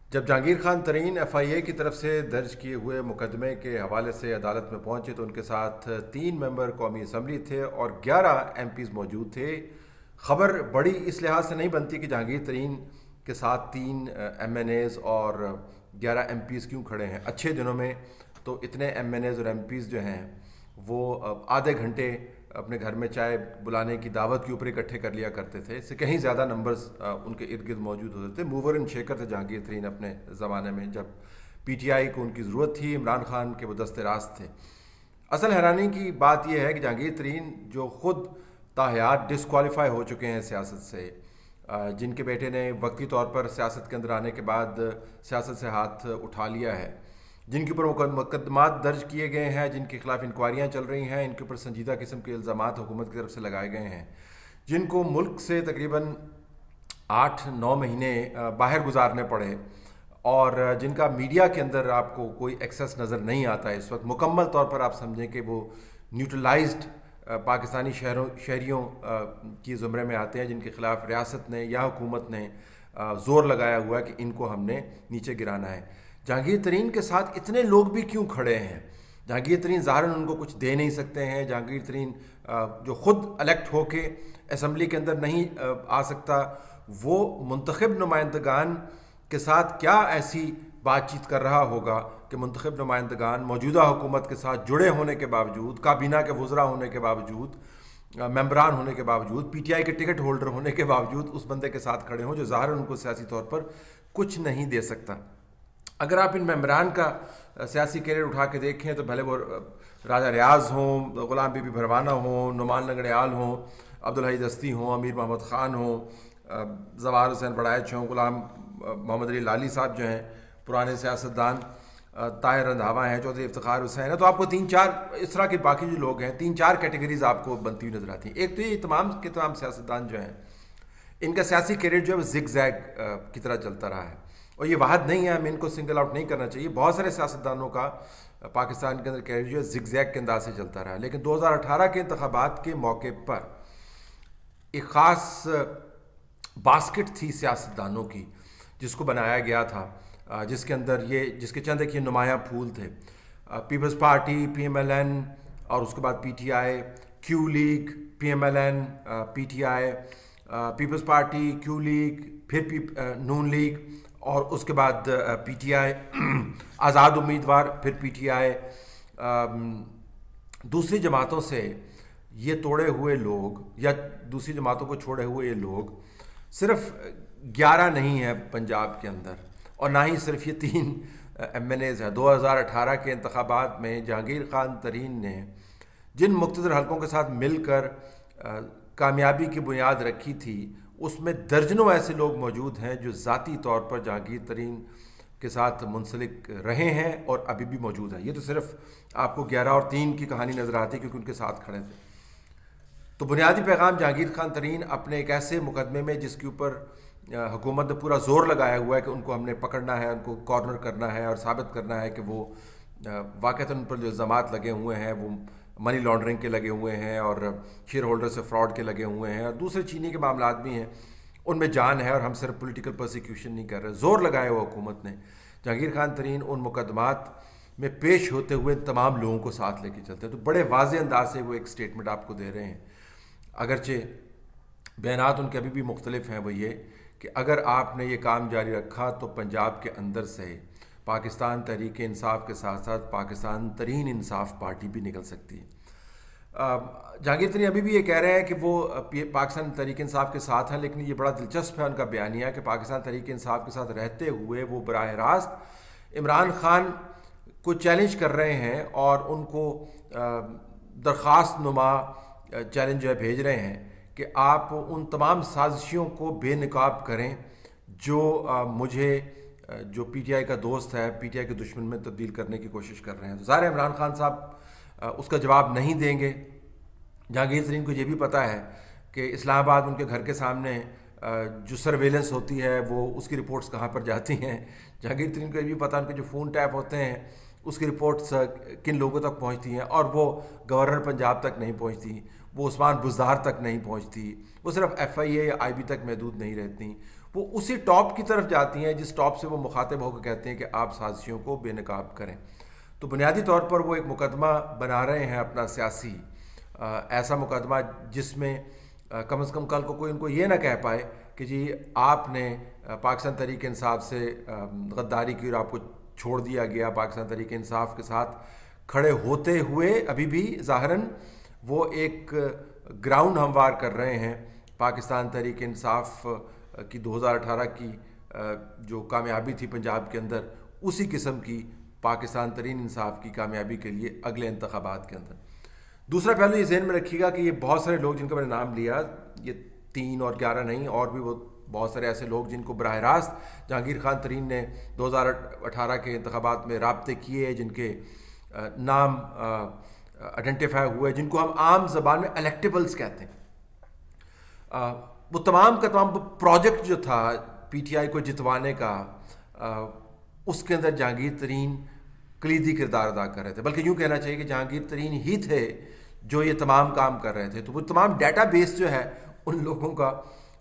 जब जहांगीर खान तरीन FIA की तरफ से दर्ज किए हुए मुकदमे के हवाले से अदालत में पहुंचे तो उनके साथ 3 मेंबर कौमी असम्बली थे और 11 MPs मौजूद थे। ख़बर बड़ी इस लिहाज से नहीं बनती कि जहांगीर तरीन के साथ 3 MNAs और 11 MPs क्यों खड़े हैं। अच्छे दिनों में तो इतने MNAs और MPs जो हैं वो आधे घंटे अपने घर में चाय बुलाने की दावत के ऊपर इकट्ठे कर लिया करते थे। इससे कहीं ज़्यादा नंबर्स उनके इर्द गिर्द मौजूद होते थे। मूवर एंड शेकर थे जहांगीर तरीन अपने ज़माने में, जब PTI को उनकी ज़रूरत थी। इमरान खान के वो दस्ते रास्त थे। असल हैरानी की बात यह है कि जहांगीर तरीन जो ख़ुद ताहयात डिसक्वालीफाई हो चुके हैं सियासत से, जिनके बेटे ने वक्ती तौर पर सियासत के अंदर आने के बाद सियासत से हाथ उठा लिया है, जिनके ऊपर मुकदमात दर्ज किए गए हैं, जिनके खिलाफ इंक्वायरियाँ चल रही हैं, इनके ऊपर संजीदा किस्म के इल्ज़ामात हुकूमत की तरफ से लगाए गए हैं, जिनको मुल्क से तकरीबन 8-9 महीने बाहर गुजारने पड़े और जिनका मीडिया के अंदर आपको कोई एक्सेस नज़र नहीं आता है इस वक्त। मुकम्मल तौर पर आप समझें कि वो न्यूट्रलाइज्ड पाकिस्तानी शहरियों की ज़ुमरे में आते हैं, जिनके खिलाफ रियासत ने या हुकूमत ने ज़ोर लगाया हुआ है कि इनको हमने नीचे गिराना है। जहांगीर तरीन के साथ इतने लोग भी क्यों खड़े हैं? जहांगीर तरीन ज़ाहिरन उनको कुछ दे नहीं सकते हैं। जहांगीर तरीन जो ख़ुद इलेक्ट होके असम्बली के अंदर नहीं आ सकता, वो मुंतखब नुमाइंदगान के साथ क्या ऐसी बातचीत कर रहा होगा कि मुंतखब नुमाइंदगान मौजूदा हुकूमत के साथ जुड़े होने के बावजूद, काबीना के वज़रा होने के बावजूद, मेंबरान होने के बावजूद, PTI के टिकट होल्डर होने के बावजूद उस बंदे के साथ खड़े हों जो ज़ाहिरन उनको सियासी तौर पर कुछ नहीं दे सकता। अगर आप इन मेंबरान का सियासी कैरियर उठा के देखें तो भले वो राजा रियाज हों, ग़ुलाम बीबी भरवाना हों, नुमान लंगड़ियाल हों, अब्दुल हई दस्ती हों, अमीर मोहम्मद ख़ान हों, ज़वार हुसैन बड़ाइच हों, ग़ुलाम मोहम्मद अली लाली साहब जो हैं पुराने सियासतदान, ताहिर रंधावा हैं, चौधरी इफ्तिखार हुसैन है, तो आपको 3-4 इस तरह के बाकी जो लोग हैं 3-4 कैटेगरीज आपको बनती हुई नजर आती हैं। एक तो ये तमाम के तमाम सियासतदान जो हैं इनका सियासी कैरियर जो है वो जिग जैग की तरह चलता रहा है और ये वाहद नहीं है, हमें इनको सिंगल आउट नहीं करना चाहिए। बहुत सारे सियासतदानों का पाकिस्तान के अंदर कैरियर जो है जिग जैग के अंदाज से चलता रहा है। लेकिन 2018 के इंतखाबात के मौके पर एक ख़ास बास्केट थी सियासतदानों की जिसको बनाया गया था, जिसके अंदर जिसके चंद एक ये नुमायाँ फूल थे। पीपल्स पार्टी, PMLN और उसके बाद PTI, Q league, PMLN, PTI, people's party, Q league, फिर नून लीग और उसके बाद PTI, आज़ाद उम्मीदवार, फिर PTI। दूसरी जमातों से ये तोड़े हुए लोग या दूसरी जमातों को छोड़े हुए ये लोग सिर्फ 11 नहीं है पंजाब के अंदर, और ना ही सिर्फ ये 3 MNAs हैं। 2018 के इंतखाबात में जहांगीर खान तरीन ने जिन मुख्तलिफ हलकों के साथ मिलकर कामयाबी की बुनियाद रखी थी, उसमें दर्जनों ऐसे लोग मौजूद हैं जो ज़ाती तौर पर जहांगीर तरीन के साथ मुंसलिक रहे हैं और अभी भी मौजूद हैं। ये तो सिर्फ आपको 11 और 3 की कहानी नज़र आती है क्योंकि उनके साथ खड़े थे। तो बुनियादी पैगाम जहांगीर खान तरीन अपने एक ऐसे मुकदमे में जिसके ऊपर हुकूमत ने पूरा जोर लगाया हुआ है कि उनको हमने पकड़ना है, उनको कॉर्नर करना है और साबित करना है कि वो वाक़तन उन पर जो इल्ज़ामात लगे हुए हैं वो मनी लॉन्ड्रिंग के लगे हुए हैं और शेयर होल्डर से फ्रॉड के लगे हुए हैं और दूसरे चीनी के मामलात भी हैं, उनमें जान है और हम सिर्फ पॉलिटिकल प्रोसिक्यूशन नहीं कर रहे। जोर लगाया हुआ हुकूमत ने। जहांगीर खान तरीन उन मुकदमात में पेश होते हुए तमाम लोगों को साथ लेके चलते हैं। तो बड़े वाज़ेह अंदाज से वो एक स्टेटमेंट आपको दे रहे हैं, अगरचे बयानात उनके अभी भी मुख्तलिफ हैं। वो ये कि अगर आपने ये काम जारी रखा तो पंजाब के अंदर से पाकिस्तान तहरीक इंसाफ के साथ साथ पाकिस्तान तरीन इंसाफ पार्टी भी निकल सकती है। जहांगीर तरीन अभी भी ये कह रहे हैं कि वो पाकिस्तान तहरीक इंसाफ के साथ हैं, लेकिन ये बड़ा दिलचस्प है उनका बयानिया कि पाकिस्तान तहरीक इंसाफ के साथ रहते हुए वो बराह रास्त इमरान खान को चैलेंज कर रहे हैं और उनको दरख्वास्त नुमा चैलेंज जो है भेज रहे हैं कि आप उन तमाम साजिशों को बेनकाब करें जो मुझे जो PTI का दोस्त है PTI के दुश्मन में तब्दील करने की कोशिश कर रहे हैं। तो ज़ाहिर इमरान खान साहब उसका जवाब नहीं देंगे। जहांगीर तरीन को ये भी पता है कि इस्लामाबाद उनके घर के सामने जो सर्वेलेंस होती है वो उसकी रिपोर्ट्स कहाँ पर जाती हैं। जहांगीर तरीन को ये भी पता है उनके जो फ़ोन टैप होते हैं उसकी रिपोर्ट्स किन लोगों तक पहुँचती हैं और वो गवर्नर पंजाब तक नहीं पहुँचती, वो उस्मान बुज़दार तक नहीं पहुँचती, वो सिर्फ FIA या IB तक महदूद नहीं रहती, वो उसी टॉप की तरफ जाती हैं जिस टॉप से वो मुखातिब होकर कहते हैं कि आप साजिशों को बेनकाब करें। तो बुनियादी तौर पर वो एक मुकदमा बना रहे हैं अपना सियासी, ऐसा मुकदमा जिसमें कम से कम कल को कोई उनको ये ना कह पाए कि जी आपने पाकिस्तान तहरीक इंसाफ से गद्दारी की और आपको छोड़ दिया गया। पाकिस्तान तहरीक इंसाफ के साथ खड़े होते हुए अभी भी ज़ाहिरन वो एक ग्राउंड हमवार कर रहे हैं। पाकिस्तान तहरीक इंसाफ की 2018 की जो कामयाबी थी पंजाब के अंदर, उसी किस्म की पाकिस्तान तहरीक इंसाफ की कामयाबी के लिए अगले इंतखाबात के अंदर। दूसरा पहलू ये जहन में रखिएगा कि ये बहुत सारे लोग जिनका मैंने नाम लिया, ये 3 और 11 नहीं, और भी वो बहुत सारे ऐसे लोग जिनको बराह रास्त जहांगीर खान तरीन ने 2018 के इंतखाबात में राब्ते किए, जिनके नाम आइडेंटिफाई हुए, जिनको हम आम जबान में इलेक्टेबल्स कहते हैं। वो तमाम का तमाम प्रोजेक्ट जो था PTI को जितवाने का, उसके अंदर जहांगीर तरीन कलीदी किरदार अदा कर रहे थे। बल्कि यूँ कहना चाहिए कि जहांगीर तरीन ही थे जो ये तमाम काम कर रहे थे। तो वो तमाम डाटा बेस जो है उन लोगों का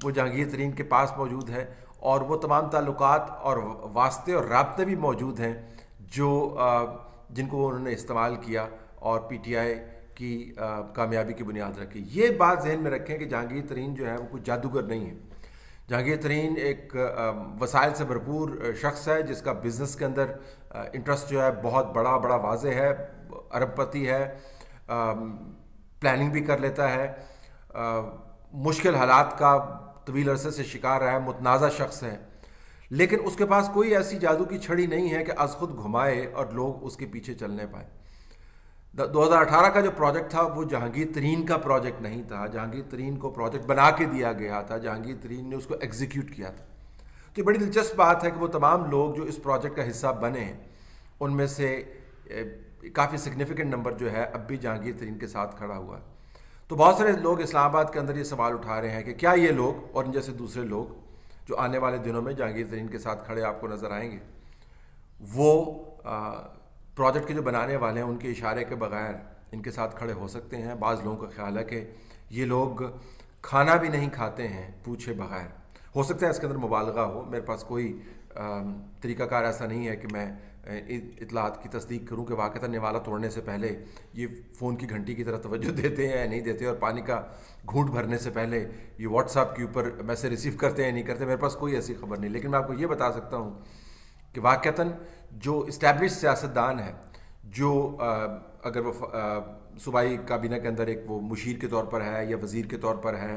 वो जहांगीर तरीन के पास मौजूद है, और वो तमाम ताल्लुकात और वास्ते और राब्ते भी मौजूद हैं जो जिनको उन्होंने इस्तेमाल किया और PTI की कामयाबी की बुनियाद रखी। ये बात जहन में रखें कि जहांगीर तरीन जो है वो कुछ जादूगर नहीं है। जहांगीर तरीन एक वसाइल से भरपूर शख्स है जिसका बिज़नेस के अंदर इंटरेस्ट जो है बहुत बड़ा वाज़े है, अरबपति है, प्लानिंग भी कर लेता है, मुश्किल हालात का तवील अरसे से शिकार रहा है, मुतनाज़ा शख्स है। लेकिन उसके पास कोई ऐसी जादू की छड़ी नहीं है कि अज़ खुद घुमाए और लोग उसके पीछे चलने पाए। 2018 का जो प्रोजेक्ट था वो जहांगीर तरीन का प्रोजेक्ट नहीं था। जहांगीर तरीन को प्रोजेक्ट बना के दिया गया था, जहांगीर तरीन ने उसको एग्जीक्यूट किया था। तो ये बड़ी दिलचस्प बात है कि वो तमाम लोग जो इस प्रोजेक्ट का हिस्सा बने हैं, उनमें से काफ़ी सिग्निफिकेंट नंबर जो है अब भी जहांगीर तरीन के साथ खड़ा हुआ है। तो बहुत सारे लोग इस्लामाबाद के अंदर ये सवाल उठा रहे हैं कि क्या ये लोग और इन जैसे दूसरे लोग जो आने वाले दिनों में जहांगीर तरीन के साथ खड़े आपको नज़र आएंगे, वो प्रोजेक्ट के जो बनाने वाले हैं उनके इशारे के बगैर इनके साथ खड़े हो सकते हैं। बाज़ लोगों का ख्याल है कि ये लोग खाना भी नहीं खाते हैं पूछे बगैर। हो सकता है इसके अंदर मुबालगा हो, मेरे पास कोई तरीक़ाकार ऐसा नहीं है कि मैं इतलात की तस्दीक करूं कि वाक़ता निवाला तोड़ने से पहले ये फ़ोन की घंटी की तरफ तवज्जो देते हैं या नहीं देते, और पानी का घूंट भरने से पहले ये व्हाट्सएप के ऊपर मैसेज रिसीव करते हैं या नहीं करते। मेरे पास कोई ऐसी खबर नहीं, लेकिन मैं आपको ये बता सकता हूँ कि वाक़तन जो इस्टेब्लिश सियासतदान है, जो अगर वो सूबाई काबीना के अंदर एक वो मुशीर के तौर पर है या वज़ीर के तौर पर है,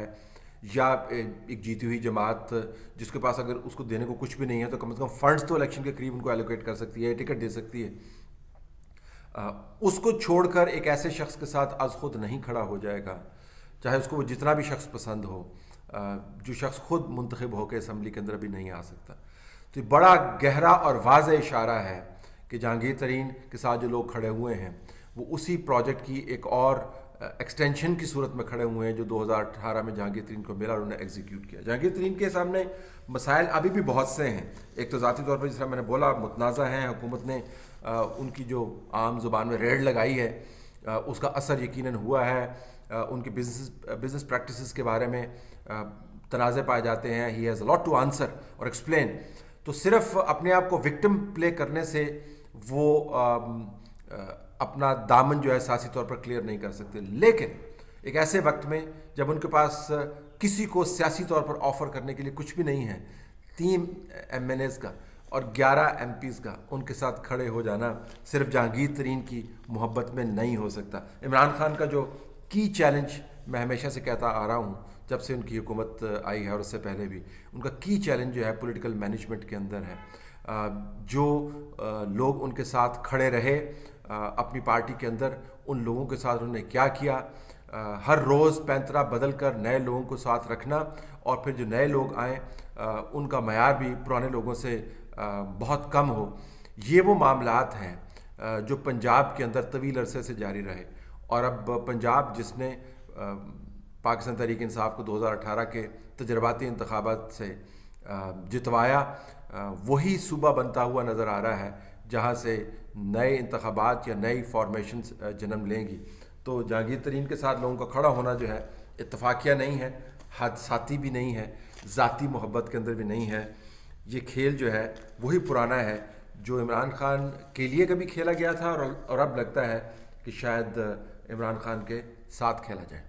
या एक जीती हुई जमात जिसके पास अगर उसको देने को कुछ भी नहीं है तो कम से कम फंड्स तो इलेक्शन के करीब उनको एलोकेट कर सकती है, टिकट दे सकती है, उसको छोड़कर एक ऐसे शख्स के साथ आज खुद नहीं खड़ा हो जाएगा, चाहे उसको वो जितना भी शख्स पसंद हो, जो शख्स खुद मुंतखब होकर असम्बली के अंदर भी नहीं आ सकता। तो बड़ा गहरा और वाज़ेह इशारा है कि जहांगीर तरीन के साथ जो लोग खड़े हुए हैं वो उसी प्रोजेक्ट की एक और एक्सटेंशन की सूरत में खड़े हुए हैं जो 2018 में जहांगीर तरीन को मिला और उन्होंने एग्जीक्यूट किया। जहांगीर तरीन के सामने मसाइल अभी भी बहुत से हैं। एक तो ज़ाती तौर पर जिस तरह मैंने बोला मुतनाज़ा हैं, हुकूमत ने उनकी जो आम ज़ुबान में रेड लगाई है उसका असर यकीनन हुआ है। उनके बिजनेस प्रैक्टिसेस के बारे में तनाज़े पाए जाते हैं। He has a lot to answer और एक्सप्लेन। तो सिर्फ अपने आप को विक्टिम प्ले करने से वो अपना दामन जो है सियासी तौर पर क्लियर नहीं कर सकते। लेकिन एक ऐसे वक्त में जब उनके पास किसी को सियासी तौर पर ऑफर करने के लिए कुछ भी नहीं है, 3 MNAs का और 11 MPs का, उनके साथ खड़े हो जाना सिर्फ जहांगीर तरीन की मोहब्बत में नहीं हो सकता। इमरान खान का जो की चैलेंज मैं हमेशा से कहता आ रहा हूँ जब से उनकी हुकूमत आई है और उससे पहले भी, उनका की चैलेंज जो है पॉलिटिकल मैनेजमेंट के अंदर है। जो लोग उनके साथ खड़े रहे अपनी पार्टी के अंदर, उन लोगों के साथ उन्होंने क्या किया, हर रोज़ पैंतरा बदल कर नए लोगों को साथ रखना, और फिर जो नए लोग आएँ उनका मयार भी पुराने लोगों से बहुत कम हो। ये वो मामलात हैं जो पंजाब के अंदर तवील अरसे से जारी रहे। और अब पंजाब जिसने पाकिस्तान तहरीक इंसाफ को 2018 के तजर्बाती इंतखाबात से जितवाया, वही सूबा बनता हुआ नज़र आ रहा है जहाँ से नए इंतखाबात या नई फॉर्मेशन जन्म लेंगी। तो जहांगीर तरीन के साथ लोगों का खड़ा होना जो है इत्तफाकिया नहीं है, हादसाती भी नहीं है, ज़ाती मोहब्बत के अंदर भी नहीं है। ये खेल जो है वही पुराना है जो इमरान खान के लिए कभी खेला गया था और अब लगता है कि शायद इमरान खान के साथ खेला जाए।